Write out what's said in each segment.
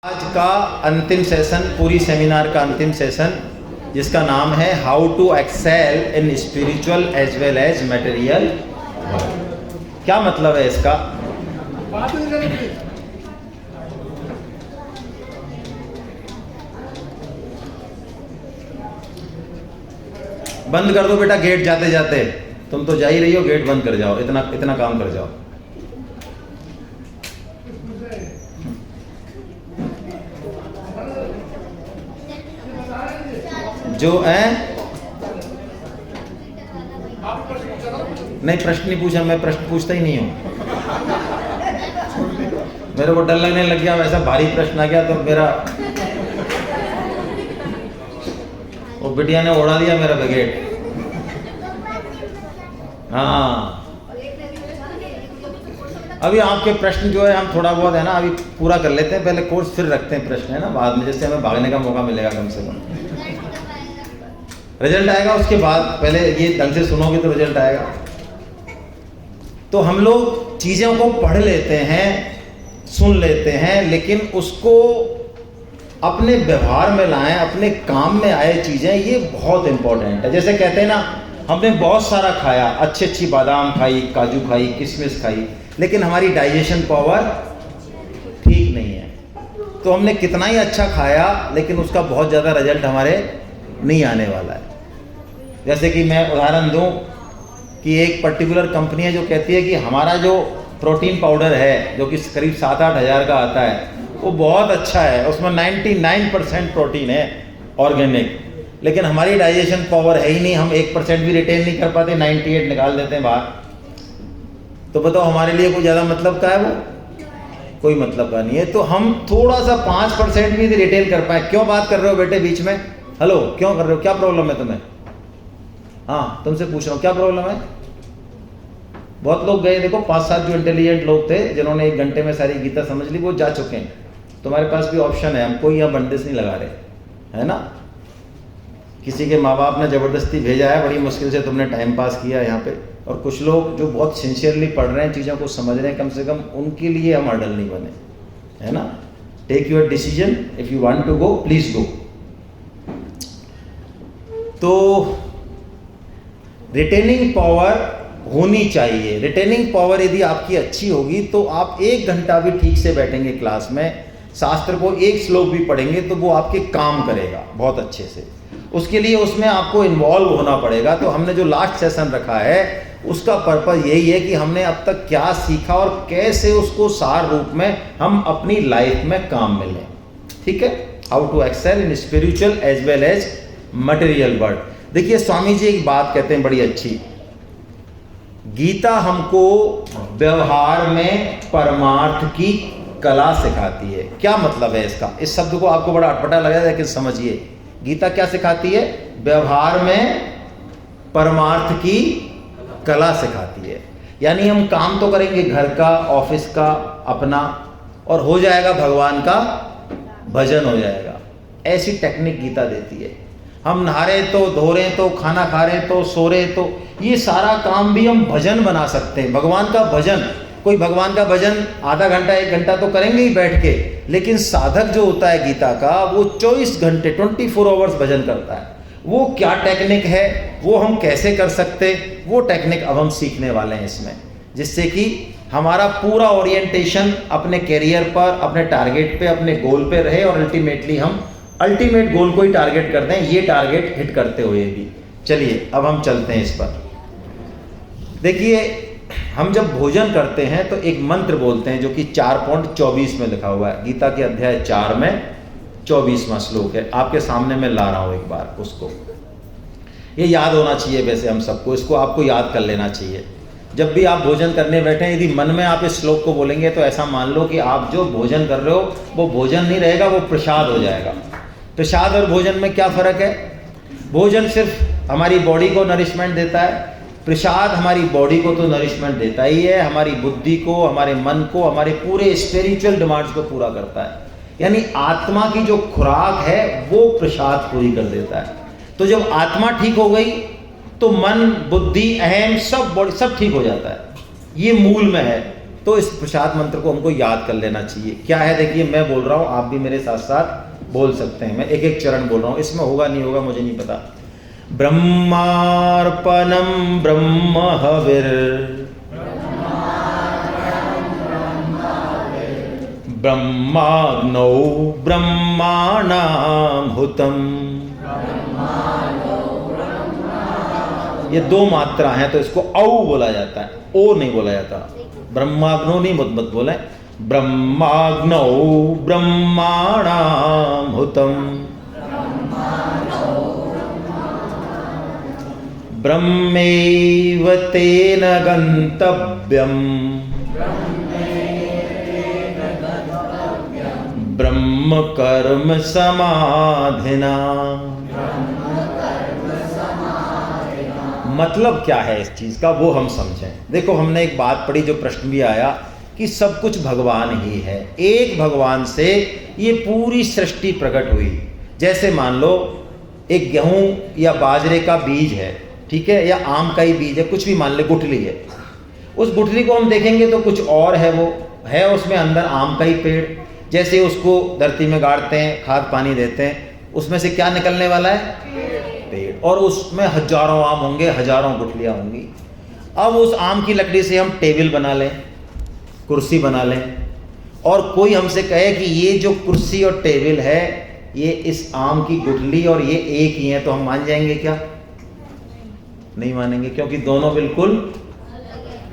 आज का अंतिम सेशन, पूरी सेमिनार का अंतिम सेशन, जिसका नाम है how to excel in spiritual as well as material. क्या मतलब है इसका? बंद कर दो बेटा गेट जाते जाते, तुम तो जा ही रही हो, गेट बंद कर जाओ, इतना इतना काम कर जाओ। जो है नहीं, प्रश्न नहीं पूछा, मैं प्रश्न पूछता ही नहीं हूं। मेरे को डर लगने लग गया, वैसा भारी प्रश्न आ गया तो मेरा वो बिटिया ने उड़ा दिया मेरा बगेट। हाँ, अभी आपके प्रश्न जो है हम थोड़ा बहुत है ना अभी पूरा कर लेते हैं, पहले कोर्स फिर रखते हैं प्रश्न, है ना, बाद में जैसे हमें भागने का मौका मिलेगा, कम से कम रिजल्ट आएगा उसके बाद, पहले ये ढंग से सुनोगे तो रिजल्ट आएगा। तो हम लोग चीज़ों को पढ़ लेते हैं, सुन लेते हैं, लेकिन उसको अपने व्यवहार में लाएं, अपने काम में आए चीज़ें, ये बहुत इंपॉर्टेंट है। जैसे कहते हैं ना, हमने बहुत सारा खाया, अच्छी अच्छी बादाम खाई, काजू खाई, किशमिश खाई, लेकिन हमारी डाइजेशन पावर ठीक नहीं है। तो हमने कितना ही अच्छा खाया, लेकिन उसका बहुत ज़्यादा रिजल्ट हमारे नहीं आने वाला है। जैसे कि मैं उदाहरण दूं कि एक पर्टिकुलर कंपनी है जो कहती है कि हमारा जो प्रोटीन पाउडर है, जो कि करीब 7-8 हज़ार का आता है, वो बहुत अच्छा है, उसमें 99% प्रोटीन है ऑर्गेनिक, लेकिन हमारी डाइजेशन पावर है ही नहीं, हम 1% भी रिटेन नहीं कर पाते, 98 निकाल देते हैं बाहर। तो बताओ हमारे लिए कोई ज़्यादा मतलब का है? वो कोई मतलब का नहीं है। तो हम थोड़ा सा 5% भी रिटेन कर पाए। क्यों बात कर रहे हो बेटे बीच में? हेलो, क्यों कर रहे हो? क्या प्रॉब्लम है तुम्हें? हाँ, तुमसे पूछ रहा हूँ, क्या प्रॉब्लम है? बहुत लोग गए, देखो 5-7 जो इंटेलिजेंट लोग थे जिन्होंने 1 घंटे में सारी गीता समझ ली, वो जा चुके हैं। तुम्हारे पास भी ऑप्शन है, हम कोई यहाँ बंदिश नहीं लगा रहे, है ना। किसी के माँ बाप ने ज़बरदस्ती भेजा है, बड़ी मुश्किल से तुमने टाइम पास किया यहाँ पे, और कुछ लोग जो बहुत सिंसियरली पढ़ रहे हैं, चीज़ों को समझ रहे हैं, कम से कम उनके लिए हम अडल नहीं बने, है ना। Take your decision, if you want to go please go. तो रिटेनिंग पावर होनी चाहिए। रिटेनिंग पावर यदि आपकी अच्छी होगी तो आप 1 घंटा भी ठीक से बैठेंगे क्लास में, शास्त्र को एक श्लोक भी पढ़ेंगे तो वो आपके काम करेगा बहुत अच्छे से। उसके लिए उसमें आपको इन्वॉल्व होना पड़ेगा। तो हमने जो लास्ट सेशन रखा है उसका पर्पज़ यही है कि हमने अब तक क्या सीखा और कैसे उसको सार रूप में हम अपनी लाइफ में काम में लें। ठीक है, how to excel in spiritual as well as material world. देखिए, स्वामी जी एक बात कहते हैं बड़ी अच्छी, गीता हमको व्यवहार में परमार्थ की कला सिखाती है। क्या मतलब है इसका? इस शब्द को आपको बड़ा अटपटा लगा, लेकिन समझिए, गीता क्या सिखाती है? व्यवहार में परमार्थ की कला सिखाती है। यानी हम काम तो करेंगे घर का, ऑफिस का, अपना, और हो जाएगा भगवान का भजन हो जाएगा। ऐसी टेक्निक गीता देती है। हम नहा रहे तो, धो रहे तो, खाना खा रहे तो, सो रहे तो, ये सारा काम भी हम भजन बना सकते हैं, भगवान का भजन। कोई भगवान का भजन आधा घंटा 1 घंटा तो करेंगे ही बैठ के, लेकिन साधक जो होता है गीता का, वो 24 घंटे 24 आवर्स भजन करता है। वो क्या टेक्निक है, वो हम कैसे कर सकते, वो टेक्निक अब हम सीखने वाले हैं इसमें, जिससे कि हमारा पूरा ओरिएंटेशन अपने कैरियर पर, अपने टारगेट पे, अपने गोल पे रहे, और अल्टीमेटली हम अल्टीमेट गोल को ही टारगेट करते हैं, ये टारगेट हिट करते हुए भी। चलिए अब हम चलते हैं इस पर। देखिए, हम जब भोजन करते हैं तो एक मंत्र बोलते हैं जो कि 4.24 में लिखा हुआ है, गीता के अध्याय 4 में 24वां श्लोक है। आपके सामने मैं ला रहा हूँ एक बार, उसको ये याद होना चाहिए वैसे हम सबको, इसको आपको याद कर लेना चाहिए। जब भी आप भोजन करने बैठे, यदि मन में आप इस श्लोक को बोलेंगे तो ऐसा मान लो कि आप जो भोजन कर रहे हो वो भोजन नहीं रहेगा, वो प्रसाद हो जाएगा। प्रसाद और भोजन में क्या फ़र्क है? भोजन सिर्फ हमारी बॉडी को नरिशमेंट देता है, प्रसाद हमारी बॉडी को तो नरिशमेंट देता ही है, हमारी बुद्धि को, हमारे मन को, हमारे पूरे स्पिरिचुअल डिमांड्स को पूरा करता है। यानी आत्मा की जो खुराक है वो प्रसाद पूरी कर देता है। तो जब आत्मा ठीक हो गई तो मन, बुद्धि, अहम, सब बॉडी सब ठीक हो जाता है। ये मूल में है। तो इस प्रसाद मंत्र को हमको याद कर लेना चाहिए। क्या है देखिए, मैं बोल रहा हूँ, आप भी मेरे साथ साथ बोल सकते हैं। मैं एक एक चरण बोल रहा हूँ, इसमें होगा नहीं होगा मुझे नहीं पता। ब्रह्मार्पणम ब्रह्म हविर, ब्रह्माग्नौ ब्रह्माणाहुतम। ये दो मात्रा हैं तो इसको औ बोला जाता है, ओ नहीं बोला जाता। ब्रह्माग्नो नहीं मत बोले, ब्रह्माग्नौ ब्रह्माणाहुतम। ब्रह्मैव तेन गन्तव्यम्, ब्रह्म कर्म समाधिना। मतलब क्या है इस चीज का वो हम समझें। देखो हमने एक बात पढ़ी, जो प्रश्न भी आया कि सब कुछ भगवान ही है, एक भगवान से ये पूरी सृष्टि प्रकट हुई। जैसे मान लो एक गेहूं या बाजरे का बीज है, ठीक है, या आम का ही बीज है, कुछ भी मान ले, गुठली है। उस गुठली को हम देखेंगे तो कुछ और है, वो है उसमें अंदर आम का ही पेड़। जैसे उसको धरती में गाड़ते हैं, खाद पानी देते हैं, उसमें से क्या निकलने वाला है? पेड़। और उसमें हजारों आम होंगे, हजारों गुठलियां होंगी। अब उस आम की लकड़ी से हम टेबल बना लें, कुर्सी बना लें, और कोई हमसे कहे कि ये जो कुर्सी और टेबल है ये इस आम की गुठली और ये एक ही है, तो हम मान जाएंगे क्या? नहीं मानेंगे, क्योंकि दोनों बिल्कुल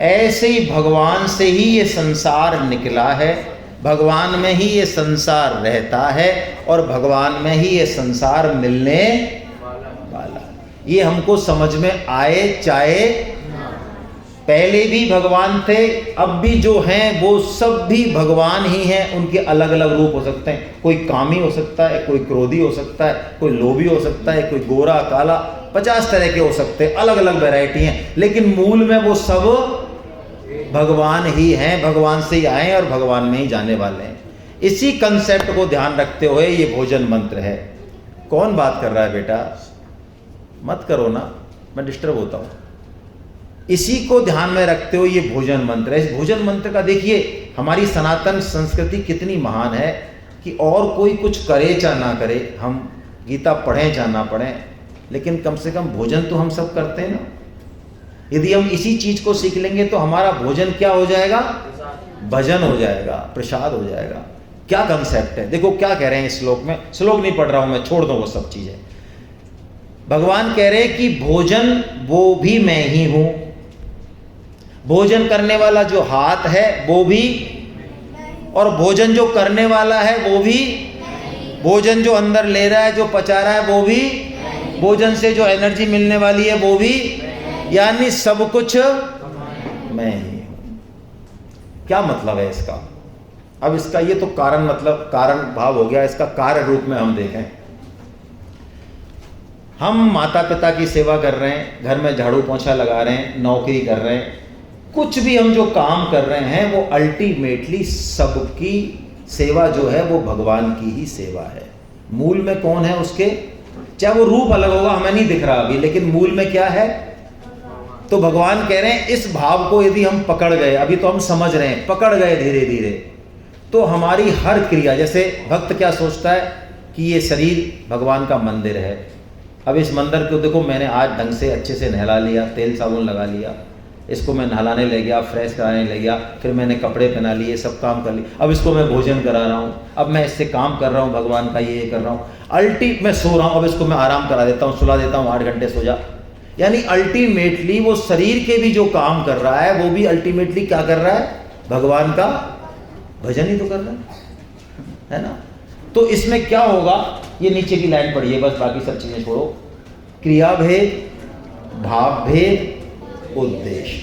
ऐसे ही भगवान से ही ये संसार निकला है, भगवान में ही ये संसार रहता है, और भगवान में ही ये संसार मिलने वाला। ये हमको समझ में आए चाहे पहले भी भगवान थे, अब भी जो हैं वो सब भी भगवान ही हैं। उनके अलग अलग रूप हो सकते हैं, कोई कामी हो सकता है, कोई क्रोधी हो सकता है, कोई लोभी हो सकता है, कोई गोरा काला, 50 तरह के हो सकते हैं, अलग अलग वैरायटी हैं, लेकिन मूल में वो सब भगवान ही हैं, भगवान से ही आए और भगवान में ही जाने वाले हैं। इसी कंसेप्ट को ध्यान रखते हुए ये भोजन मंत्र है। कौन बात कर रहा है बेटा? मत करो ना, मैं डिस्टर्ब होता हूं। इसी को ध्यान में रखते हुए ये भोजन मंत्र है। इस भोजन मंत्र का देखिए हमारी सनातन संस्कृति कितनी महान है कि और कोई कुछ करे चाहे ना करे, हम गीता पढ़ें चाहे ना पढ़ें, लेकिन कम से कम भोजन तो हम सब करते हैं ना। यदि हम इसी चीज को सीख लेंगे तो हमारा भोजन क्या हो जाएगा? भजन हो जाएगा, प्रसाद हो जाएगा। क्या कंसेप्ट है, देखो क्या कह रहे हैं इस श्लोक में। श्लोक नहीं पढ़ रहा हूं मैं, छोड़ दो वो सब चीजें। भगवान कह रहे हैं कि भोजन वो भी मैं ही हूं, भोजन करने वाला जो हाथ है वो भी, और भोजन जो करने वाला है वो भी, भोजन जो अंदर ले रहा है, जो पचा रहा है वो भी, भोजन से जो एनर्जी मिलने वाली है वो भी, यानी सब कुछ मैं ही हूं। क्या मतलब है इसका? अब इसका ये तो कारण मतलब कारण भाव हो गया, इसका कार्य रूप में हम देखें। हम माता पिता की सेवा कर रहे हैं, घर में झाड़ू पोंछा लगा रहे हैं, नौकरी कर रहे हैं, कुछ भी हम जो काम कर रहे हैं वो अल्टीमेटली सबकी सेवा जो है वो भगवान की ही सेवा है। मूल में कौन है उसके? चाहे वो रूप अलग होगा, हमें नहीं दिख रहा अभी, लेकिन मूल में क्या है? तो भगवान कह रहे हैं इस भाव को यदि हम पकड़ गए, अभी तो हम समझ रहे हैं, पकड़ गए धीरे धीरे, तो हमारी हर क्रिया, जैसे भक्त क्या सोचता है कि ये शरीर भगवान का मंदिर है। अब इस मंदिर को देखो, मैंने आज ढंग से अच्छे से नहला लिया, तेल साबुन लगा लिया, इसको मैं नहलाने ले गया, फ्रेश कराने ले गया, फिर मैंने कपड़े पहना लिए, सब काम कर लिए, अब इसको मैं भोजन करा रहा हूँ, अब मैं इससे काम कर रहा हूँ, भगवान का ये कर रहा हूँ। मैं सो रहा हूँ, अब इसको मैं आराम करा देता हूँ, सुला देता हूँ, 8 घंटे सो जा। यानी अल्टीमेटली वो शरीर के भी जो काम कर रहा है वो भी अल्टीमेटली क्या कर रहा है? भगवान का भजन ही तो कर रहा है ना। तो इसमें क्या होगा, ये नीचे की लाइन पढ़िए बस, बाकी सब चीजें छोड़ो। क्रिया भेद, भाव भेद, उद्देश्य।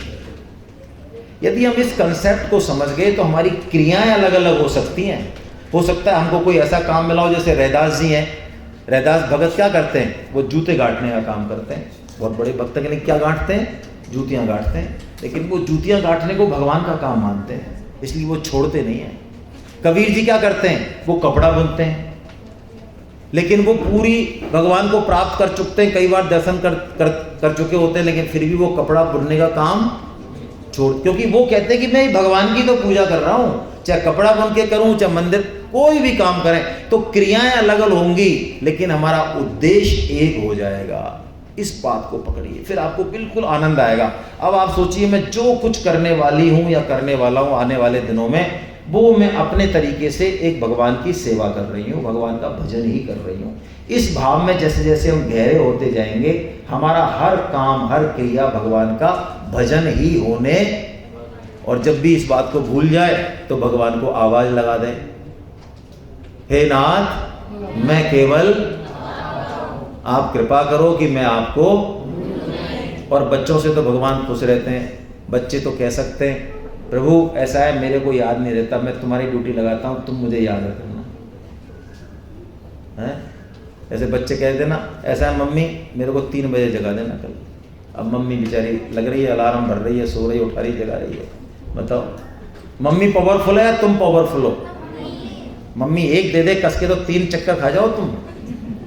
यदि हम इस कंसेप्ट को समझ गए तो हमारी क्रियाएं अलग अलग हो सकती हैं। हो सकता है हमको कोई ऐसा काम मिला हो, जैसे रैदास जी हैं, रैदास भगत क्या करते हैं? वो जूते गांठने का काम करते हैं। बहुत बड़े भक्त के लिए क्या गांठते हैं? जूतियां गांठते हैं, लेकिन वो जूतियां गांठने को भगवान का काम मानते हैं, इसलिए वो छोड़ते नहीं हैं। कबीर जी क्या करते हैं? वो कपड़ा बुनते हैं, लेकिन वो पूरी भगवान को प्राप्त कर चुके हैं, कई बार दर्शन कर चुके होते हैं, लेकिन फिर भी वो कपड़ा बुनने का काम छोड़, क्योंकि वो कहते हैं कि मैं भगवान की तो पूजा कर रहा हूं, चाहे कपड़ा बुन के करूं, चाहे मंदिर, कोई भी काम करें, तो क्रियाएं अलग अलग होंगी लेकिन हमारा उद्देश्य एक हो जाएगा। इस बात को पकड़िए, फिर आपको बिल्कुल आनंद आएगा। अब आप सोचिए, मैं जो कुछ करने वाली हूं या करने वाला हूं आने वाले दिनों में, वो मैं अपने तरीके से एक भगवान की सेवा कर रही हूँ, भगवान का भजन ही कर रही हूँ। इस भाव में जैसे जैसे हम गहरे होते जाएंगे, हमारा हर काम, हर क्रिया भगवान का भजन ही होने, और जब भी इस बात को भूल जाए तो भगवान को आवाज लगा दें, हे नाथ मैं केवल, आप कृपा करो कि मैं आपको। और बच्चों से तो भगवान खुश रहते हैं, बच्चे तो कह सकते हैं प्रभु ऐसा है मेरे को याद नहीं रहता, मैं तुम्हारी ड्यूटी लगाता हूँ, तुम मुझे याद रखना है। ऐसे बच्चे कहते ना, ऐसा है मम्मी मेरे को 3 बजे जगा देना कल। अब मम्मी बेचारी लग रही है, अलार्म भर रही है, सो रही है, उठा रही, जगा रही है। बताओ मम्मी पावरफुल है या तुम पावरफुल हो? मम्मी एक दे दे कस के तो 3 चक्कर खा जाओ तुम,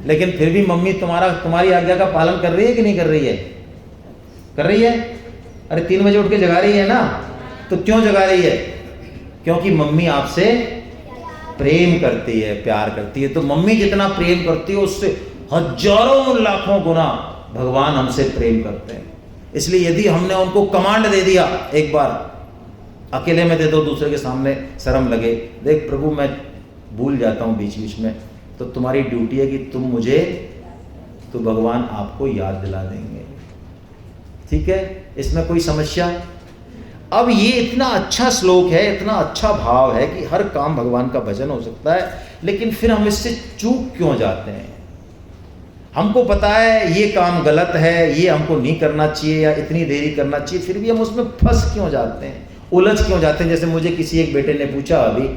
लेकिन फिर भी मम्मी तुम्हारी आज्ञा का पालन कर रही है कि नहीं कर रही है? कर रही है। अरे 3 बजे उठ के जगा रही है ना, तो क्यों जगा रही है? क्योंकि मम्मी आपसे प्रेम करती है, प्यार करती है। तो मम्मी जितना प्रेम करती है उससे हजारों लाखों गुना भगवान हमसे प्रेम करते हैं। इसलिए यदि हमने उनको कमांड दे दिया, एक बार अकेले में दे दो, दूसरे के सामने शर्म लगे, देख प्रभु मैं भूल जाता हूँ बीच बीच में, तो तुम्हारी ड्यूटी है कि तुम मुझे, तो भगवान आपको याद दिला देंगे। ठीक है, इसमें कोई समस्या? अब ये इतना अच्छा श्लोक है, इतना अच्छा भाव है कि हर काम भगवान का भजन हो सकता है, लेकिन फिर हम इससे चूक क्यों जाते हैं? हमको पता है ये काम गलत है, ये हमको नहीं करना चाहिए या इतनी देरी करना चाहिए, फिर भी हम उसमें फंस क्यों जाते हैं, उलझ क्यों जाते हैं? जैसे मुझे किसी एक बेटे ने पूछा अभी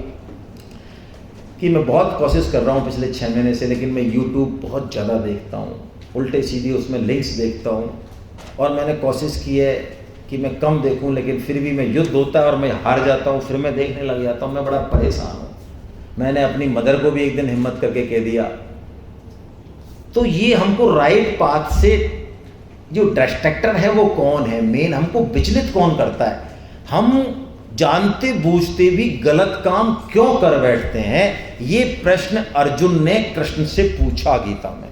कि मैं बहुत कोशिश कर रहा हूँ पिछले 6 महीने से, लेकिन मैं यूट्यूब बहुत ज़्यादा देखता हूँ, उल्टे सीधे उसमें लिंक्स देखता हूँ, और मैंने कोशिश की है कि मैं कम देखूं, लेकिन फिर भी मैं युद्ध होता है और मैं हार जाता हूं, फिर मैं देखने लग जाता हूं, मैं बड़ा परेशान हूं। मैंने अपनी मदर को भी एक दिन हिम्मत करके कह दिया। तो ये हमको राइट पाथ से, जो डिस्ट्रैक्टर है वो कौन है, मेन हमको विचलित कौन करता है? हम जानते बूझते भी गलत काम क्यों कर बैठते हैं? ये प्रश्न अर्जुन ने कृष्ण से पूछा गीता में।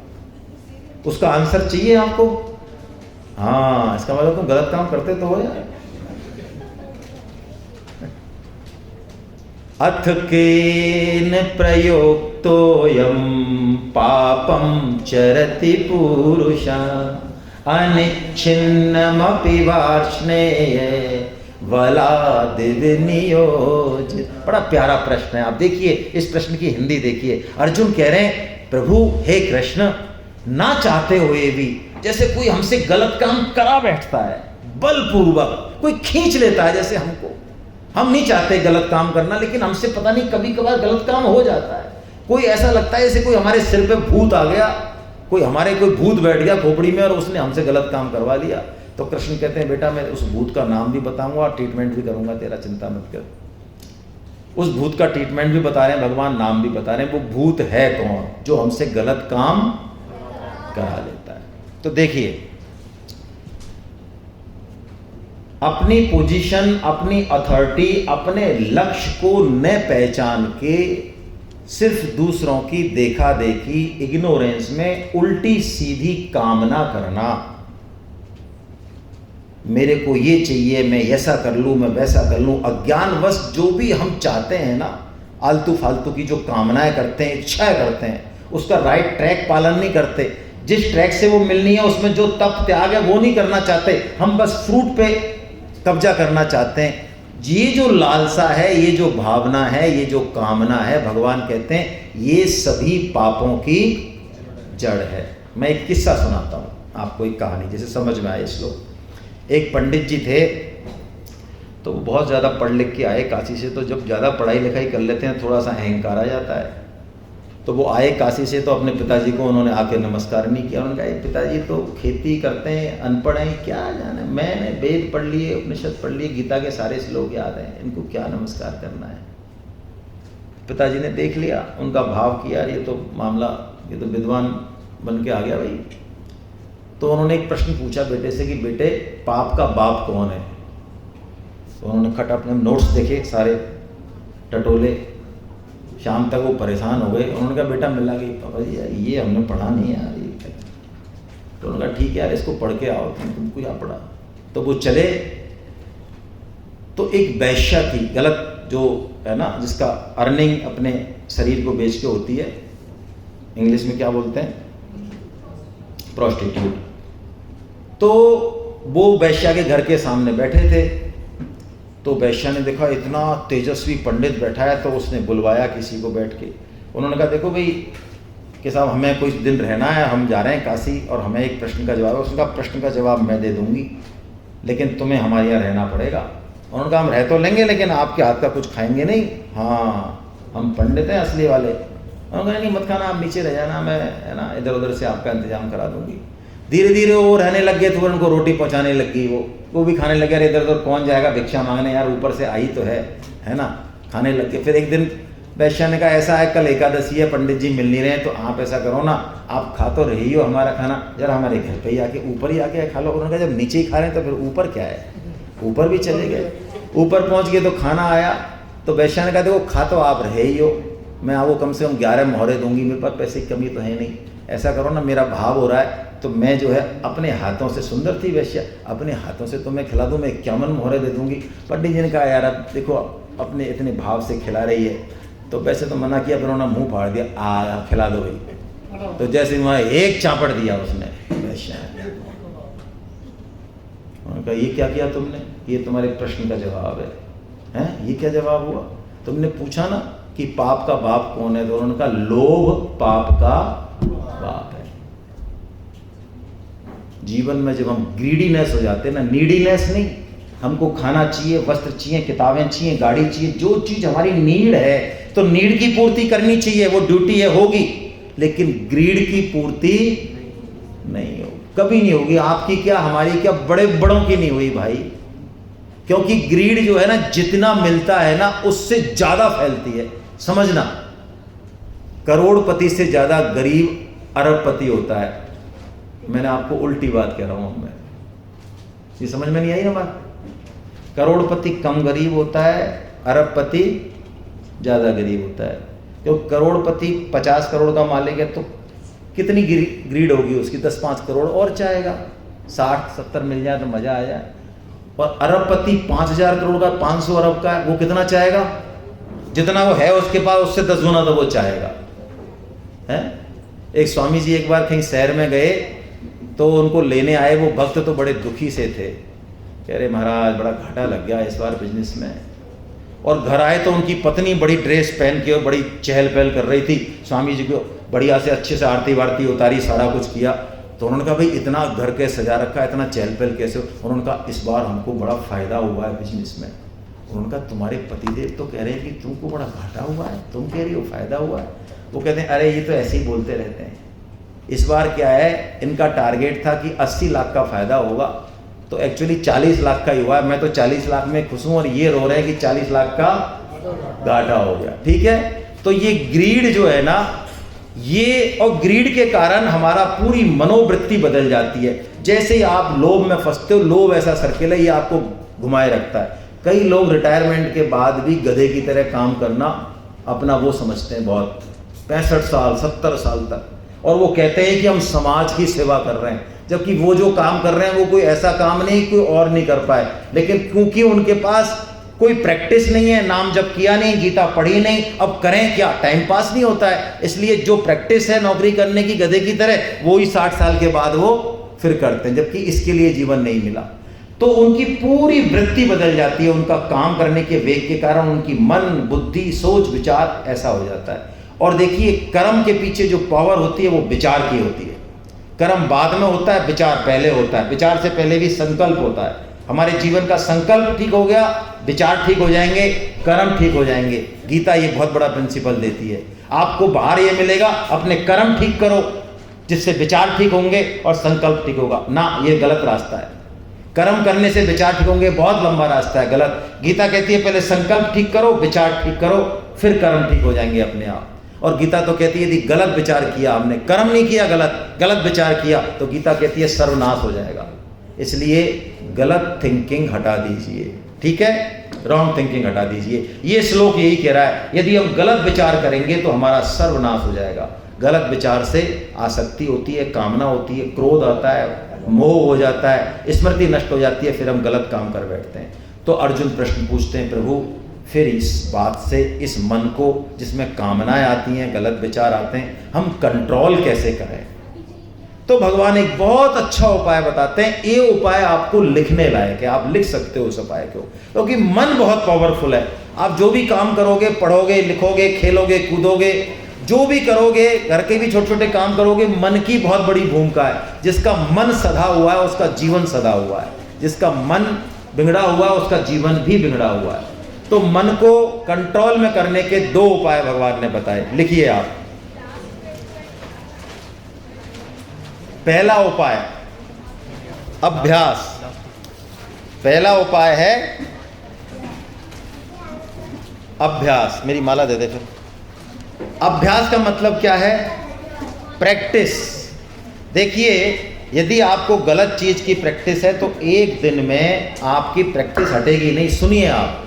उसका आंसर चाहिए आपको? हाँ, इसका मतलब तुम गलत काम करते तो हो यार। अथ केन प्रयोक्तोऽयं पापं चरति पुरुषः अनिच्छिन्नमपि वार्ष्णेय बलाद् विनियोजित। बड़ा प्यारा प्रश्न है। आप देखिए इस प्रश्न की हिंदी देखिए। अर्जुन कह रहे हैं प्रभु हे कृष्ण, ना चाहते हुए भी जैसे कोई हमसे गलत काम करा बैठता है, बलपूर्वक कोई खींच लेता है, जैसे हमको, हम नहीं चाहते गलत काम करना, लेकिन हमसे पता नहीं कभी कभार गलत काम हो जाता है। कोई ऐसा लगता है जैसे कोई हमारे सिर पे भूत आ गया, कोई भूत बैठ गया खोपड़ी में और उसने हमसे गलत काम करवा लिया। तो कृष्ण कहते हैं बेटा मैं उस भूत का नाम भी बताऊंगा और ट्रीटमेंट भी करूंगा, तेरा चिंता मत कर। उस भूत का ट्रीटमेंट भी बता रहे हैं भगवान, नाम भी बता रहे हैं। वो भूत है कौन जो हमसे गलत काम करा लेता है? तो देखिए, अपनी पोजीशन, अपनी अथॉरिटी, अपने लक्ष्य को न पहचान के सिर्फ दूसरों की देखा देखी, इग्नोरेंस में उल्टी सीधी कामना करना, मेरे को ये चाहिए, मैं ऐसा कर लूँ, मैं वैसा कर लूँ, अज्ञानवश जो भी हम चाहते हैं ना, आलतू फालतू की जो कामनाएं करते हैं, इच्छाएं करते हैं, उसका राइट ट्रैक पालन नहीं करते। जिस ट्रैक से वो मिलनी है उसमें जो तप त्याग है वो नहीं करना चाहते, हम बस फ्रूट पे कब्जा करना चाहते हैं। ये जो लालसा है, ये जो भावना है, ये जो कामना है, भगवान कहते हैं ये सभी पापों की जड़ है। मैं एक किस्सा सुनाता हूँ आपको, एक कहानी, जैसे समझ में आए इस लोग। एक पंडित जी थे, तो वो बहुत ज़्यादा पढ़ लिख के आए काशी से। तो जब ज़्यादा पढ़ाई लिखाई कर लेते हैं थोड़ा सा अहंकार आ जाता है। तो वो आए काशी से, तो अपने पिताजी को उन्होंने आके नमस्कार नहीं किया। उन्होंने कहा पिताजी तो खेती करते हैं, अनपढ़ हैं, क्या जाने, मैंने वेद पढ़ लिए, उपनिषद पढ़ लिए, गीता के सारे श्लोक याद हैं, इनको क्या नमस्कार करना है। पिताजी ने देख लिया, उनका भाव किया, ये तो मामला, ये तो विद्वान बन के आ गया भाई। तो उन्होंने एक प्रश्न पूछा बेटे से कि बेटे पाप का बाप कौन है? तो उन्होंने खट अपने नोट्स देखे सारे टटोले, शाम तक वो परेशान हो गए। उन्होंने कहा बेटा मिला कि पापा जी यार ये हमने पढ़ा नहीं यार ये। तो उन्होंने कहा ठीक है यार इसको पढ़ के आओ, तुमको क्या पढ़ा। तो वो चले तो एक वैश्या थी, गलत जो है ना, जिसका अर्निंग अपने शरीर को बेच के होती है, इंग्लिश में क्या बोलते हैं, प्रोस्टिट्यूट। तो वो वैश्या के घर के सामने बैठे थे। तो वैश्या ने देखा इतना तेजस्वी पंडित बैठा है, तो उसने बुलवाया किसी को बैठ के। उन्होंने कहा देखो भाई कि साहब हमें कुछ दिन रहना है, हम जा रहे हैं काशी और हमें एक प्रश्न का जवाब है। उसने कहा प्रश्न का जवाब मैं दे दूंगी लेकिन तुम्हें हमारे यहाँ रहना पड़ेगा। उन्होंने कहा हम रह तो लेंगे लेकिन आपके हाथ का कुछ खाएंगे नहीं। हाँ हम पंडित हैं असली वाले। उन्होंने कहा नहीं मत खाना, आप नीचे रह जाना, मैं है ना इधर उधर से आपका इंतजाम करा दूंगी। धीरे धीरे वो रहने लग गए, तो उनको रोटी पहुंचाने लग गई। वो भी खाने लग गया। इधर उधर कौन जाएगा भिक्षा मांगने यार, ऊपर से आई तो है ना, खाने लग गए। फिर एक दिन वैश्या ने कहा ऐसा है कल एकादशी है, पंडित जी मिल नहीं रहे, तो आप ऐसा करो ना, आप खा तो रही हो हमारा खाना, जरा हमारे घर पे ही आके ऊपर ही आके खा लो। उन्होंने कहा जब नीचे ही खा रहे हैं तो फिर ऊपर क्या है। ऊपर भी चले गए। ऊपर पहुंच गए तो खाना आया। तो वैश्या ने कहा देखो खा तो आप रहे ही हो, मैं आपको कम से कम 11 मोहरे दूंगी, मेरे पास पैसे की कमी तो है नहीं। ऐसा करो ना, मेरा भाव हो रहा है तो मैं जो है अपने हाथों से, सुंदर थी वैश्या, अपने हाथों से तो मैं खिला दूँ, मैं 51 मोहरे दे दूंगी। पंडित जी ने कहा यार अब देखो अपने इतने भाव से खिला रही है, तो वैसे तो मना किया, फिर उन्होंने मुंह फाड़ दिया, आ खिला दो भाई। तो जैसे वहाँ एक चापड़ दिया उसने वैश्या ने। उन्होंने कहा ये क्या किया तुमने, ये तुम्हारे प्रश्न का जवाब है, ये क्या जवाब हुआ। तुमने पूछा ना कि पाप का बाप कौन है, तो उन्होंने कहा लोभ पाप का बाप है। जीवन में जब हम ग्रीडीनेस हो जाते हैं ना, नीडीनेस नहीं, हमको खाना चाहिए, वस्त्र चाहिए, किताबें चाहिए, गाड़ी चाहिए, जो चीज हमारी नीड है तो नीड की पूर्ति करनी चाहिए, वो ड्यूटी है, होगी। लेकिन ग्रीड की पूर्ति नहीं होगी, कभी नहीं होगी। आपकी क्या हमारी क्या, बड़े बड़ों की नहीं हुई भाई। क्योंकि ग्रीड जो है ना, जितना मिलता है ना उससे ज्यादा फैलती है। समझना, करोड़पति से ज्यादा गरीब अरबपति होता है। मैंने आपको उल्टी बात कह रहा हूं मैं, ये समझ में नहीं आई ना बात। करोड़पति कम गरीब होता है, अरबपति ज्यादा गरीब होता है। क्योंकि करोड़पति 50 करोड़ का मालिक है तो कितनी ग्रीड होगी उसकी, 10-5 करोड़ और चाहेगा, 60-70 मिल जाए तो मजा आ जाए। और अरबपति 5000 करोड़ का, 500 अरब का, वो कितना चाहेगा, जितना वो है उसके पास उससे 10 गुना तो वो चाहेगा है। एक स्वामी जी एक बार कहीं शहर में गए तो उनको लेने आए, वो भक्त तो बड़े दुखी से थे, कह रहे महाराज बड़ा घाटा लग गया इस बार बिजनेस में। और घर आए तो उनकी पत्नी बड़ी ड्रेस पहन के और बड़ी चहल पहल कर रही थी, स्वामी जी को बढ़िया से अच्छे से आरती वारती उतारी, सारा कुछ किया। तो उन्होंने कहा भाई इतना घर के सजा रखा है, इतना चहल पहल कैसे। उन्होंने कहा इस बार हमको बड़ा फायदा हुआ है बिजनेस में। उन्होंने कहा तुम्हारे पतिदेव तो कह रहे हैं कि तुमको बड़ा घाटा हुआ है, तुम कह रही हो फायदा हुआ है। वो कहते हैं अरे ये तो ऐसे ही बोलते रहते हैं। इस बार क्या है, इनका टारगेट था कि 80 लाख का फायदा होगा, तो एक्चुअली 40 लाख का ही हुआ है। मैं तो 40 लाख में खुश हूं और ये रो रहे हैं कि 40 लाख का घाटा हो गया। ठीक है, तो ये ग्रीड जो है ना, ये और ग्रीड के कारण हमारा पूरी मनोवृत्ति बदल जाती है। जैसे ही आप लोभ में फंसते हो, लोभ ऐसा सर्किल है, ये आपको घुमाए रखता है। कई लोग रिटायरमेंट के बाद भी गधे की तरह काम करना अपना वो समझते हैं, बहुत 65 साल 70 साल तक, और वो कहते हैं कि हम समाज की सेवा कर रहे हैं, जबकि वो जो काम कर रहे हैं वो कोई ऐसा काम नहीं कोई और नहीं कर पाए। लेकिन क्योंकि उनके पास कोई प्रैक्टिस नहीं है, नाम जब किया नहीं, गीता पढ़ी नहीं, अब करें क्या, टाइम पास नहीं होता है। इसलिए जो प्रैक्टिस है नौकरी करने की गधे की तरह, वो ही 60 साल के बाद वो फिर करते हैं, जबकि इसके लिए जीवन नहीं मिला। तो उनकी पूरी वृत्ति बदल जाती है, उनका काम करने के वेग के कारण उनकी मन, बुद्धि, सोच, विचार ऐसा हो जाता है। और देखिए, कर्म के पीछे जो पावर होती है वो विचार की होती है। कर्म बाद में होता है, विचार पहले होता है। विचार से पहले भी संकल्प होता है। हमारे जीवन का संकल्प ठीक हो गया, विचार ठीक हो जाएंगे, कर्म ठीक हो जाएंगे। गीता ये बहुत बड़ा प्रिंसिपल देती है। आपको बाहर ये मिलेगा, अपने कर्म ठीक करो जिससे विचार ठीक होंगे और संकल्प ठीक होगा ना, ये गलत रास्ता है। कर्म करने से विचार ठीक होंगे, बहुत लंबा रास्ता है, गलत। गीता कहती है पहले संकल्प ठीक करो, विचार ठीक करो, फिर कर्म ठीक हो जाएंगे अपने आप। और गीता तो कहती है यदि गलत विचार किया, हमने कर्म नहीं किया, गलत विचार किया, तो गीता कहती है सर्वनाश हो जाएगा। इसलिए गलत थिंकिंग हटा दीजिए। ठीक है, रॉन्ग थिंकिंग हटा दीजिए। ये श्लोक यही कह रहा है, यदि हम गलत विचार करेंगे तो हमारा सर्वनाश हो जाएगा। गलत विचार से आसक्ति होती है, कामना होती है, क्रोध आता है, मोह हो जाता है, स्मृति नष्ट हो जाती है, फिर हम गलत काम कर बैठते हैं। तो अर्जुन प्रश्न पूछते हैं, प्रभु फिर इस बात से, इस मन को जिसमें कामनाएं आती हैं, गलत विचार आते हैं, हम कंट्रोल कैसे करें? तो भगवान एक बहुत अच्छा उपाय बताते हैं। ये उपाय आपको लिखने लायक है, आप लिख सकते हो उस उपाय को, क्योंकि मन बहुत पावरफुल है। आप जो भी काम करोगे, पढ़ोगे, लिखोगे, खेलोगे, कूदोगे, जो भी करोगे, घर के भी छोटे छोटे काम करोगे, मन की बहुत बड़ी भूमिका है। जिसका मन सधा हुआ है उसका जीवन सधा हुआ है, जिसका मन बिगड़ा हुआ है उसका जीवन भी बिगड़ा हुआ है। तो मन को कंट्रोल में करने के 2 उपाय भगवान ने बताए, लिखिए आप। पहला उपाय अभ्यास। पहला उपाय है अभ्यास। मेरी माला दे दे फिर। अभ्यास का मतलब क्या है? प्रैक्टिस। देखिए, यदि आपको गलत चीज की प्रैक्टिस है तो एक दिन में आपकी प्रैक्टिस हटेगी नहीं। सुनिए आप,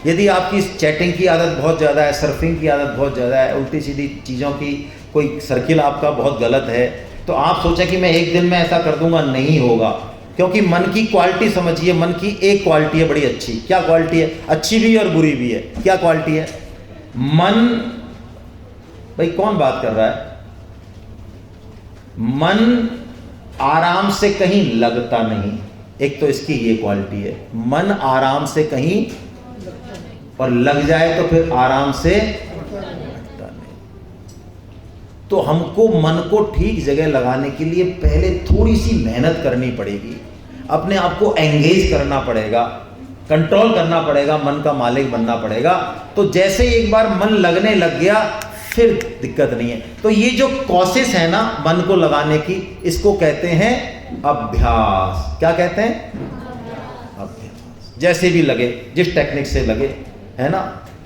यदि आपकी चैटिंग की आदत बहुत ज़्यादा है, सर्फिंग की आदत बहुत ज़्यादा है, उल्टी सीधी चीज़ों की कोई सर्किल आपका बहुत गलत है, तो आप सोचें कि मैं एक दिन में ऐसा कर दूंगा, नहीं होगा। क्योंकि मन की क्वालिटी समझिए, मन की एक क्वालिटी है बड़ी अच्छी। क्या क्वालिटी है? अच्छी भी और बुरी भी है। क्या क्वालिटी है? मन, भाई कौन बात कर रहा है? मन आराम से कहीं लगता नहीं, एक तो इसकी ये क्वालिटी है। मन आराम से कहीं, और लग जाए तो फिर आराम से हटता नहीं। तो हमको मन को ठीक जगह लगाने के लिए पहले थोड़ी सी मेहनत करनी पड़ेगी, अपने आप को एंगेज करना पड़ेगा, कंट्रोल करना पड़ेगा, मन का मालिक बनना पड़ेगा। तो जैसे एक बार मन लगने लग गया फिर दिक्कत नहीं है। तो ये जो प्रोसेस है ना मन को लगाने की, इसको कहते हैं अभ्यास। क्या कहते हैं? अभ्यास। जैसे भी लगे, जिस टेक्निक से लगे, है ना,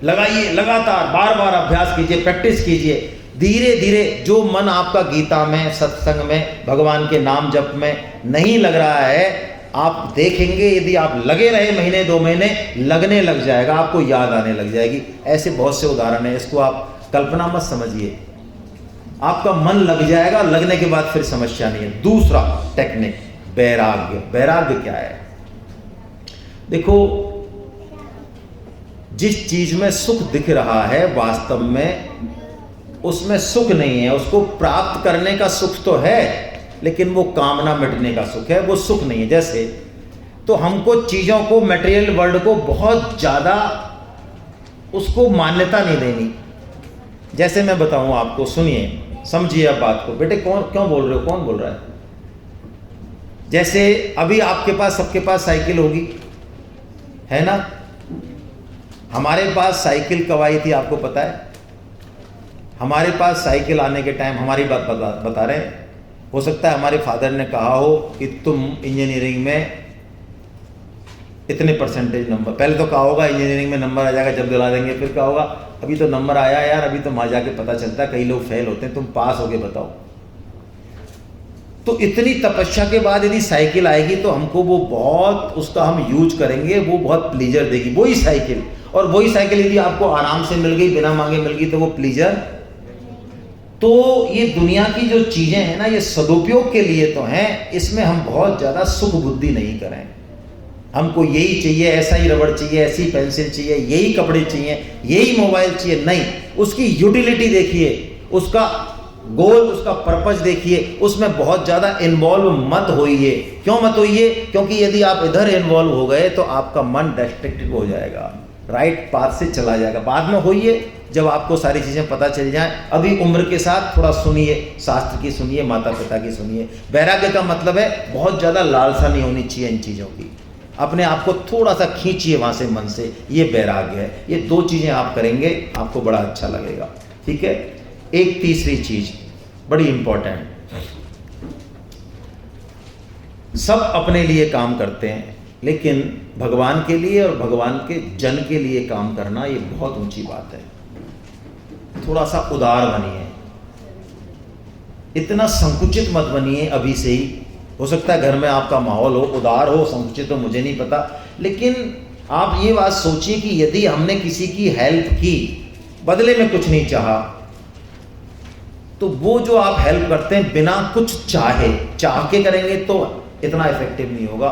लगाइए, लगातार बार बार अभ्यास कीजिए, प्रैक्टिस कीजिए। धीरे धीरे जो मन आपका गीता में, सत्संग में, भगवान के नाम जप में नहीं लग रहा है, आप देखेंगे यदि आप लगे रहे महीने 2 महीने, लगने लग जाएगा, आपको याद आने लग जाएगी। ऐसे बहुत से उदाहरण है, इसको आप कल्पना मत समझिए, आपका मन लग जाएगा, लगने के बाद फिर समस्या नहीं है। दूसरा टेक्निक वैराग्य। वैराग्य क्या है? देखो, जिस चीज में सुख दिख रहा है वास्तव में उसमें सुख नहीं है। उसको प्राप्त करने का सुख तो है, लेकिन वो कामना मिटने का सुख है, वो सुख नहीं है। जैसे, तो हमको चीजों को, मटेरियल वर्ल्ड को बहुत ज्यादा उसको मान्यता नहीं देनी। जैसे मैं बताऊं आपको, सुनिए, समझिए अब बात को। बेटे कौन, क्यों बोल रहे हो? कौन बोल रहा है? जैसे अभी आपके पास, सबके पास साइकिल होगी, है ना? हमारे पास साइकिल कब आई थी आपको पता है? हमारे पास साइकिल आने के टाइम, हमारी बात बता रहे हैं, हो सकता है हमारे फादर ने कहा हो कि तुम इंजीनियरिंग में इतने परसेंटेज नंबर, पहले तो कहा होगा इंजीनियरिंग में नंबर आ जाएगा जब दिला देंगे, फिर कहा होगा अभी तो नंबर आया यार, अभी तो वहाँ जाके पता चलता है, कई लोग फेल होते हैं, तुम पास हो गए बताओ। तो इतनी तपस्या के बाद यदि साइकिल आएगी तो हमको वो बहुत, उसका हम यूज करेंगे, वो बहुत प्लीजर देगी वही साइकिल। और वही साइकिल यदि आपको आराम से मिल गई, बिना मांगे मिल गई, तो वो प्लीजर। तो ये दुनिया की जो चीजें हैं ना, ये सदुपयोग के लिए तो हैं, इसमें हम बहुत ज्यादा सुख बुद्धि नहीं करें। हमको यही चाहिए, ऐसा ही रबड़ चाहिए, ऐसी पेंसिल चाहिए, यही कपड़े चाहिए, यही मोबाइल चाहिए, नहीं। उसकी यूटिलिटी देखिए, उसका गोल, उसका पर्पस देखिए, उसमें बहुत ज़्यादा इन्वॉल्व मत होइए। क्यों मत होइए? क्योंकि यदि आप इधर इन्वॉल्व हो गए तो आपका मन डिस्ट्रैक्टेड हो जाएगा, राइट पाथ से चला जाएगा। बाद में होइए जब आपको सारी चीज़ें पता चल जाएं। अभी उम्र के साथ थोड़ा सुनिए, शास्त्र की सुनिए, माता पिता की सुनिए। वैराग्य का मतलब है बहुत ज़्यादा लालसा नहीं होनी चाहिए इन चीज़ों की, अपने आप को थोड़ा सा खींचिए वहाँ से, मन से। ये वैराग्य है। ये 2 चीज़ें आप करेंगे, आपको बड़ा अच्छा लगेगा, ठीक है। एक तीसरी चीज बड़ी इंपॉर्टेंट, सब अपने लिए काम करते हैं, लेकिन भगवान के लिए और भगवान के जन के लिए काम करना ये बहुत ऊंची बात है। थोड़ा सा उदार बनिए, इतना संकुचित मत बनिए अभी से ही। हो सकता है घर में आपका माहौल हो, उदार हो, संकुचित हो, मुझे नहीं पता, लेकिन आप ये बात सोचिए कि यदि हमने किसी की हेल्प की, बदले में कुछ नहीं चाहा, तो वो जो आप हेल्प करते हैं बिना कुछ चाह के करेंगे तो इतना इफेक्टिव नहीं होगा।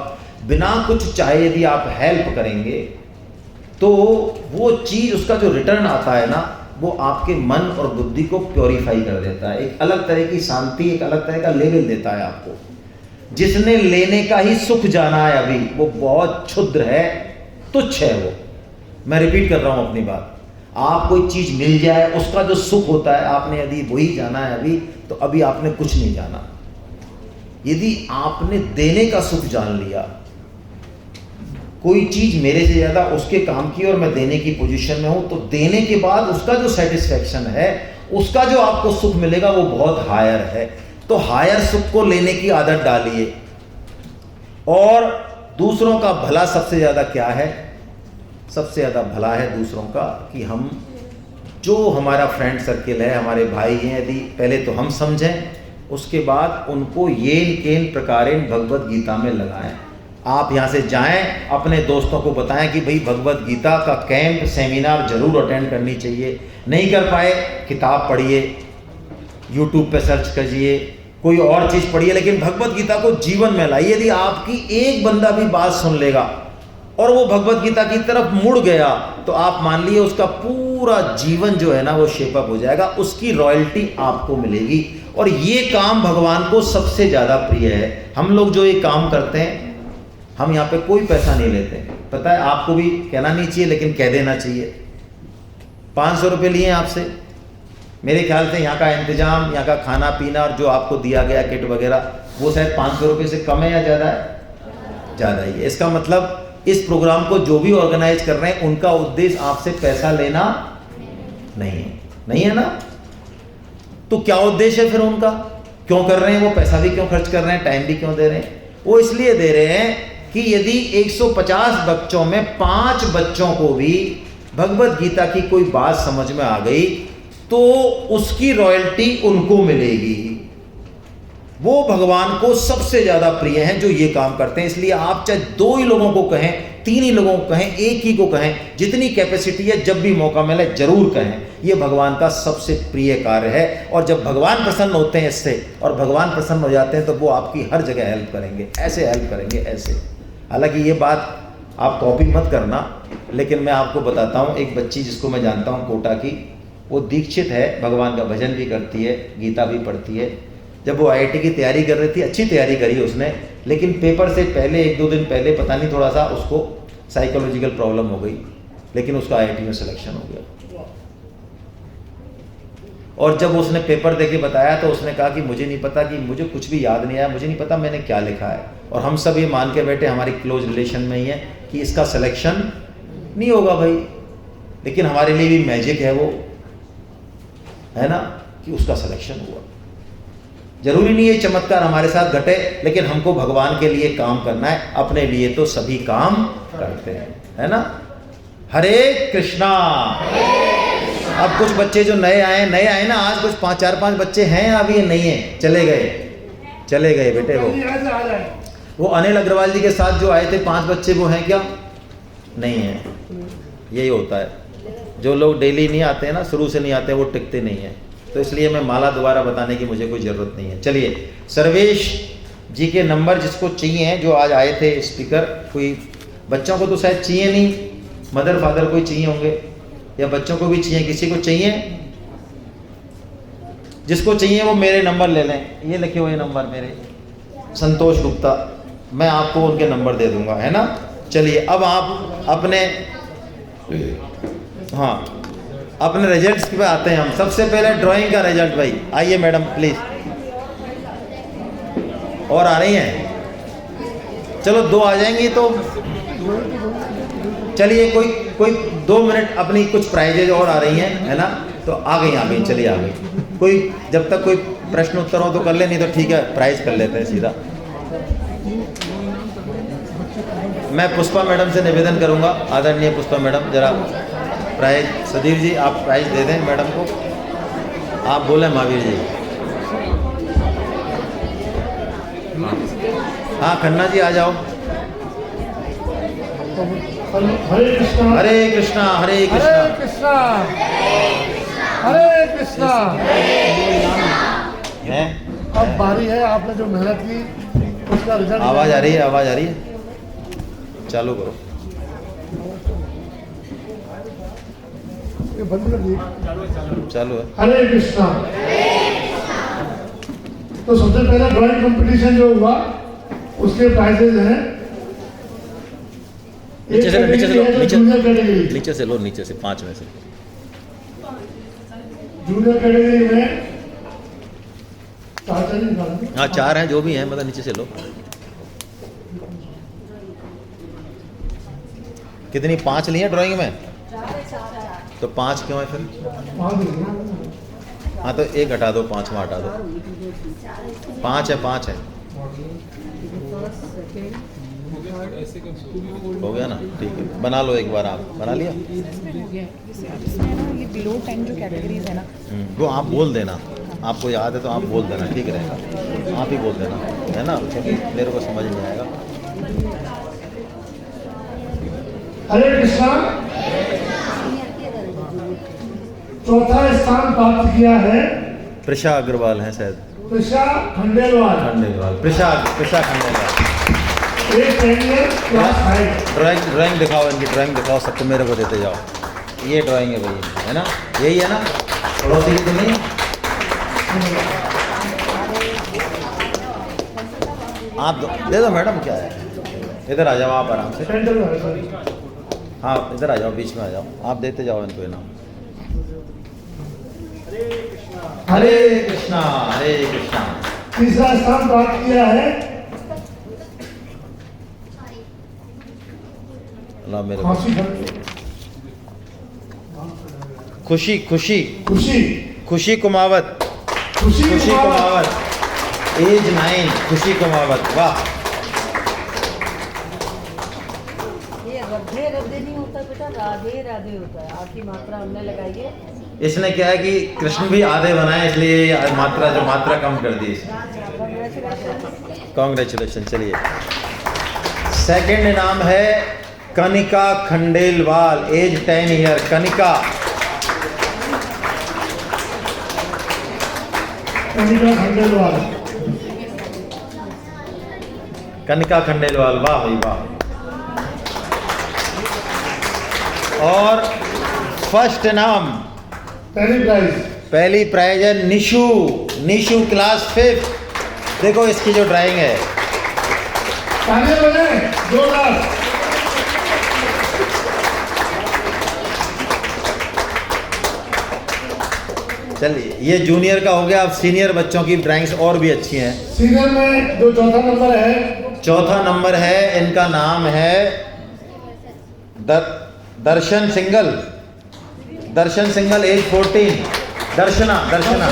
बिना कुछ चाहे यदि आप हेल्प करेंगे तो वो चीज़, उसका जो रिटर्न आता है ना, वो आपके मन और बुद्धि को प्योरीफाई कर देता है। एक अलग तरह की शांति, एक अलग तरह का लेवल देता है आपको। जिसने लेने का ही सुख जाना है अभी, वो बहुत क्षुद्र है, तुच्छ है वो। मैं रिपीट कर रहा हूं अपनी बात। आप कोई चीज मिल जाए, उसका जो सुख होता है, आपने यदि वही जाना है अभी, तो अभी आपने कुछ नहीं जाना। यदि आपने देने का सुख जान लिया, कोई चीज मेरे से ज्यादा उसके काम की और मैं देने की पोजीशन में हूं, तो देने के बाद उसका जो सेटिस्फैक्शन है, उसका जो आपको सुख मिलेगा, वो बहुत हायर है। तो हायर सुख को लेने की आदत डालिए। और दूसरों का भला सबसे ज्यादा क्या है? सबसे ज्यादा भला है दूसरों का कि हम, जो हमारा फ्रेंड सर्किल है, हमारे भाई हैं, यदि पहले तो हम समझें, उसके बाद उनको येन केन प्रकारेण भगवत गीता में लगाएं। आप यहाँ से जाएं, अपने दोस्तों को बताएं कि भाई भगवत गीता का कैंप, सेमिनार जरूर अटेंड करनी चाहिए। नहीं कर पाए, किताब पढ़िए, यूट्यूब पे सर्च करिए, कोई और चीज़ पढ़िए, लेकिन भगवत गीता को जीवन में लाइए। यदि आपकी एक बंदा भी बात सुन लेगा और वो भगवत गीता की तरफ मुड़ गया, तो आप मान लीजिए उसका पूरा जीवन जो है ना, वो शेपअप हो जाएगा, उसकी रॉयल्टी आपको मिलेगी। और ये काम भगवान को सबसे ज़्यादा प्रिय है। हम लोग जो ये काम करते हैं, हम यहाँ पे कोई पैसा नहीं लेते। पता है, आपको भी कहना नहीं चाहिए, लेकिन कह देना चाहिए। 500 रुपये लिए आपसे, मेरे ख्याल से यहाँ का इंतजाम, यहाँ का खाना पीना और जो आपको दिया गया किट वगैरह, वो शायद 500 रुपये से कम है या ज़्यादा है? ज़्यादा ही है। इसका मतलब इस प्रोग्राम को जो भी ऑर्गेनाइज कर रहे हैं, उनका उद्देश्य आपसे पैसा लेना नहीं है, नहीं है ना? तो क्या उद्देश्य है फिर उनका? क्यों कर रहे हैं वो? पैसा भी क्यों खर्च कर रहे हैं, टाइम भी क्यों दे रहे हैं? वो इसलिए दे रहे हैं कि यदि 150 बच्चों में 5 बच्चों को भी भगवत गीता की कोई बात समझ में आ गई, तो उसकी रॉयल्टी उनको मिलेगी। वो भगवान को सबसे ज्यादा प्रिय हैं जो ये काम करते हैं। इसलिए आप चाहे 2 ही लोगों को कहें, 3 ही लोगों को कहें, 1 ही को कहें, जितनी कैपेसिटी है, जब भी मौका मिले जरूर कहें। ये भगवान का सबसे प्रिय कार्य है। और जब भगवान प्रसन्न होते हैं इससे, और भगवान प्रसन्न हो जाते हैं, तो वो आपकी हर जगह हेल्प करेंगे, ऐसे हेल्प करेंगे, ऐसे। हालांकि ये बात आप कॉपी मत करना, लेकिन मैं आपको बताता हूँ। एक बच्ची जिसको मैं जानता हूँ, कोटा की, वो दीक्षित है, भगवान का भजन भी करती है, गीता भी पढ़ती है। जब वो IIT की तैयारी कर रही थी, अच्छी तैयारी करी उसने, लेकिन पेपर से पहले 1-2 दिन पहले पता नहीं थोड़ा सा उसको साइकोलॉजिकल प्रॉब्लम हो गई, लेकिन उसका IIT में सिलेक्शन हो गया। और जब उसने पेपर देके बताया, तो उसने कहा कि मुझे नहीं पता, कि मुझे कुछ भी याद नहीं आया, मुझे नहीं पता मैंने क्या लिखा है। और हम सब ये मान के बैठे, हमारी क्लोज रिलेशन में ही है, कि इसका सिलेक्शन नहीं होगा भाई। लेकिन हमारे लिए भी मैजिक है वो, है ना, कि उसका सिलेक्शन हुआ। जरूरी नहीं है चमत्कार हमारे साथ घटे, लेकिन हमको भगवान के लिए काम करना है। अपने लिए तो सभी काम करते हैं, है ना। हरे कृष्णा। अब कुछ बच्चे जो नए आए ना, आज कुछ 4-5 बच्चे हैं, अभी ये नहीं है, चले गए बेटे। वो अनिल अग्रवाल जी के साथ जो आए थे 5 बच्चे, वो हैं क्या? नहीं है। यही होता है, जो लोग डेली नहीं आते हैं ना, शुरू से नहीं आते, वो टिकते नहीं हैं। तो इसलिए मैं माला दोबारा बताने की मुझे कोई ज़रूरत नहीं है। चलिए, सर्वेश जी के नंबर जिसको चाहिए हैं, जो आज आए थे स्पीकर, कोई बच्चों को तो शायद चाहिए नहीं, मदर फादर कोई चाहिए होंगे, या बच्चों को भी चाहिए, किसी को चाहिए? जिसको चाहिए वो मेरे नंबर ले लें। ये लिखे हुए नंबर मेरे, संतोष गुप्ता, मैं आपको उनके नंबर दे दूंगा, है ना। चलिए, अब आप अपने अपने रिजल्ट्स पे आते हैं हम। सबसे पहले ड्राइंग का रिजल्ट भाई, आइए मैडम प्लीज। और आ रही हैं? चलो 2 आ जाएंगी तो चलिए, कोई 2 मिनट, अपनी कुछ प्राइजेज और आ रही हैं, है ना। तो आ गई, चलिए आ गई। कोई जब तक कोई प्रश्न उत्तर हो तो कर ले, नहीं तो ठीक है, प्राइज कर लेते हैं सीधा। मैं पुष्पा मैडम से निवेदन करूंगा, आदरणीय पुष्पा मैडम, जरा प्राइज। सुधीर जी, आप प्राइज दे दें मैडम को। आप बोले महावीर जी। हाँ, खन्ना जी आ जाओ। हरे कृष्णा हरे कृष्णा हरे हरे कृष्णा। कृष्णा हरे कृष्णा। है अब बारी है, आपने जो मेहनत की उसका रिजल्ट। आवाज आ रही है, आवाज आ रही है, चालू करो। ये बंद कर दिए। चालू है। हरे कृष्णा। तो सबसे पहला ड्राइंग कंपटीशन जो हुआ उसके प्राइजेज हैं। नीचे से लो, नीचे से लो, नीचे जूनियर कैटेगरी, नीचे से लो, नीचे से 5 में से। जूनियर कैटेगरी में 4 निकाल। हाँ 4 हैं, जो भी हैं, मतलब नीचे से लो। कितनी 5 ली है ड्राइंग में? तो 5 क्यों है फिर? हाँ तो 1 हटा दो, 5 में हटा दो। 5 है, 5 है, हो गया ना? ठीक है, बना लो एक बार। आप बना लिया? इसमें ना ये बिलो 10 जो कैटेगरीज है ना, वो आप बोल देना, आपको याद है तो आप बोल देना, ठीक रहेगा। आप ही बोल देना, है ना, क्योंकि मेरे को समझ नहीं आएगा। हरे कृष्णा। चौथा स्थान प्राप्त किया है प्रिशा अग्रवाल है शायद। प्रिशा खंडेलवाल। प्रिशा खंडेलवाल। एक टेनियर क्लास 5। ड्राइंग दिखाओ, इनकी ड्राइंग दिखाओ, सबको मेरे को देते जाओ। ये ड्राइंग है भाई, है ना? यही है ना? पड़ोसी की तो नहीं? आप दे दो मैडम, क्या है? इधर आ जाओ आप आराम से। सेंटर में है सॉरी। हाँ इधर आ जाओ, बीच में आ जाओ, आप देते जाओ इनको इनाम। हरे कृष्णा हरे कृष्णा। तीसरा स्थान प्राप्त किया है अल्लाह मेरे को। फांसी खुशी खुशी खुशी खुशी कुमावत। खुशी खुशी कुमावत, एज 9, खुशी कुमावत। वाह। ये राधे राधे नहीं होता बेटा, राधे राधे होता है। आपकी मात्रा हमने लगाई है। इसने क्या है कि कृष्ण भी आधे बनाए, इसलिए मात्रा जो मात्रा कम कर दी इसने। कॉन्ग्रेचुलेशन। चलिए, सेकंड इनाम है कनिका खंडेलवाल, एज 10 ईयर। कनिका खंडेलवाल। कनिका खंडेलवाल, वाह भाई वाह। और फर्स्ट इनाम, पहली प्राइज है निशु। निशु क्लास 5। देखो इसकी जो ड्राइंग है, चलिए ये जूनियर का हो गया। अब सीनियर बच्चों की ड्राइंग्स और भी अच्छी हैं। सीनियर में जो चौथा नंबर है, चौथा नंबर है, इनका नाम है दर्शन सिंगल। दर्शन सिंगल, एज 14। दर्शना दर्शना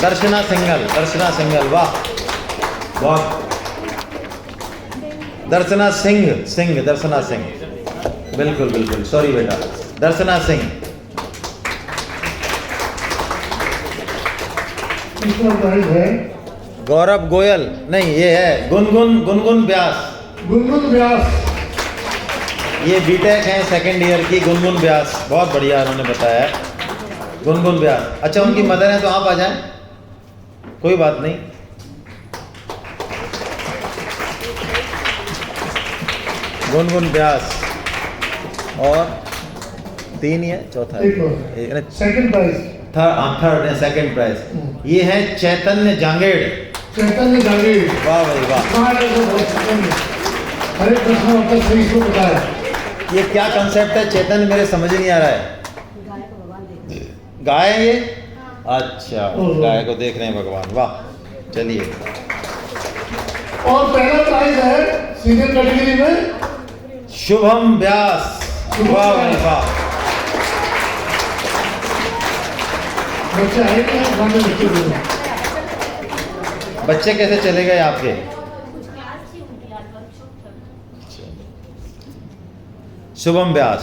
दर्शना सिंगल। दर्शना सिंगल, वाह बहुत। दर्शना सिंह दर्शना सिंह, बिल्कुल बिल्कुल, सॉरी बेटा, दर्शना सिंह। है गौरव गोयल, नहीं ये है गुनगुन व्यास। गुनगुन व्यास। ये बीटेक है सेकंड ईयर की, गुनगुन व्यास। बहुत बढ़िया उन्होंने बताया है, गुनगुन व्यास। अच्छा उनकी मदर है तो आप आ जाएं, कोई बात नहीं। गुनगुन व्यास। और 3 ही है, चौथा सेकंड प्राइज, थर्ड है, सेकंड प्राइज। ये है चैतन्य जांगेड़। चैतन्य जांगेड़, वाह भाई वाह। हरे कृष्ण आपका सही इसको बताया। ये क्या कंसेप्ट है चैतन्य, मेरे समझ नहीं आ रहा है। गाय है ये? अच्छा, गाय को देख रहे हैं भगवान, वाह। चलिए, और पहला प्राइज है सीनियर कैटेगरी में शुभम व्यास। वाह भाई वाह। बच्चे आए थे, बच्चे कैसे चले गए आपके? शुभम व्यास।